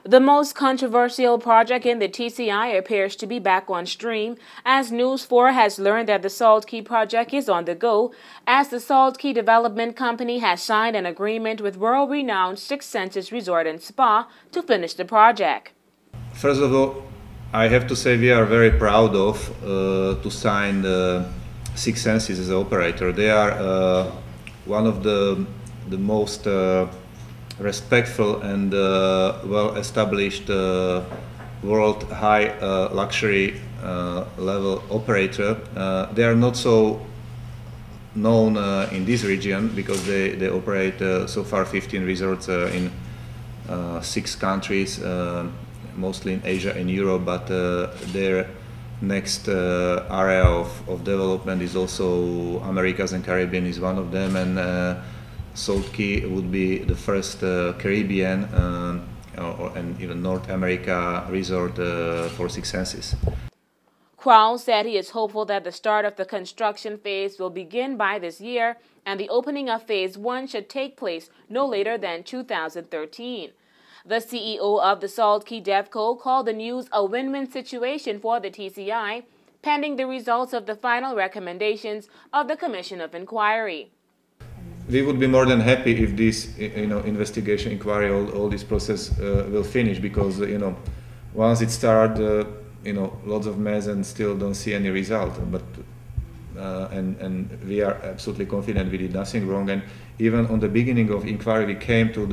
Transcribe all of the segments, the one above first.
The most controversial project in the TCI appears to be back on stream, as News 4 has learned that the Salt Cay project is on the go, as the Salt Cay Development Company has signed an agreement with world-renowned Six Senses Resort and Spa to finish the project. First of all, I have to say we are very proud of to sign the Six Senses as an operator. They are one of the most respectful and well-established world high luxury level operator. They are not so known in this region because they operate so far 15 resorts in 6 countries, mostly in Asia and Europe, but their next area of development is also Americas and Caribbean is one of them, and Salt Cay would be the first Caribbean and even North America resort for Six Senses. Crowell said he is hopeful that the start of the construction phase will begin by this year, and the opening of Phase 1 should take place no later than 2013. The CEO of the Salt Cay DevCo called the news a win-win situation for the TCI, pending the results of the final recommendations of the Commission of Inquiry. We would be more than happy if this, investigation, inquiry, all this process will finish, because once it starts, lots of mess and still don't see any result. But and we are absolutely confident we did nothing wrong. And even on the beginning of inquiry, we came to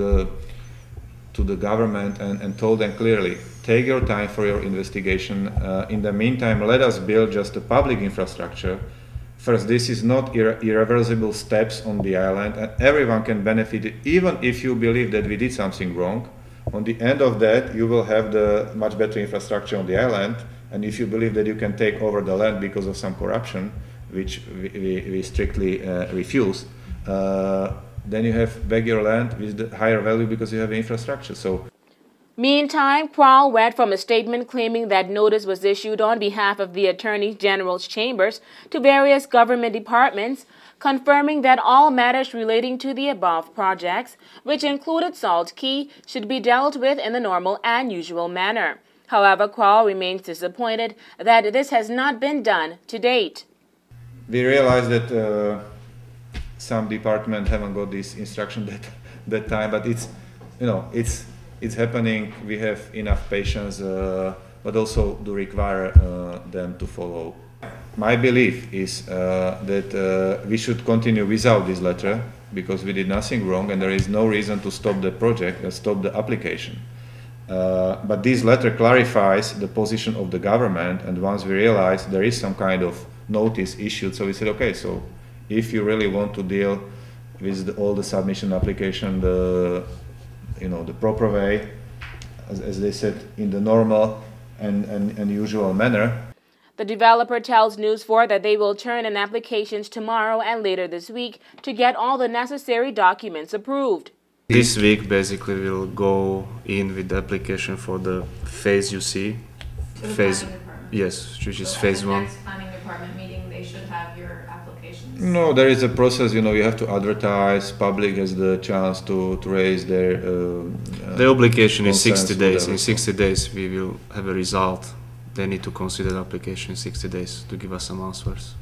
the government and told them clearly, take your time for your investigation. In the meantime, let us build just a public infrastructure. First, this is not irreversible steps on the island, and everyone can benefit, even if you believe that we did something wrong. On the end of that, you will have the much better infrastructure on the island, and if you believe that you can take over the land because of some corruption, which we strictly refuse, then you have back your land with the higher value because you have infrastructure. So. Meantime, Crowell read from a statement claiming that notice was issued on behalf of the Attorney General's chambers to various government departments, confirming that all matters relating to the above projects, which included Salt Cay, should be dealt with in the normal and usual manner. However, Crowell remains disappointed that this has not been done to date. We realize that some departments haven't got this instruction that time, but it's happening. We have enough patience, but also do require them to follow. My belief is that we should continue without this letter, because we did nothing wrong and there is no reason to stop the project and stop the application. But this letter clarifies the position of the government, and once we realized there is some kind of notice issued, so we said, okay, so if you really want to deal with all the submission application, the proper way, as they said, in the normal and usual manner. The developer tells News 4 that they will turn in applications tomorrow and later this week to get all the necessary documents approved. This week, basically, we'll go in with the application for the phase you see. Phase, yes, which is Phase 1. Next planning department meeting, they should have your applications. No, there is a process. You have to advertise. Public has the chance to raise their. The obligation is 60 days. In 60 days, we will have a result. They need to consider the application in 60 days to give us some answers.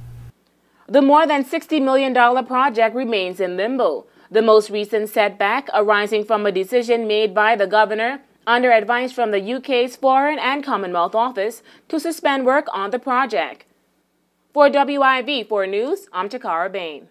The more than $60 million project remains in limbo. The most recent setback arising from a decision made by the governor under advice from the UK's Foreign and Commonwealth Office to suspend work on the project. For WIV4 News, I'm Cay Project On Go.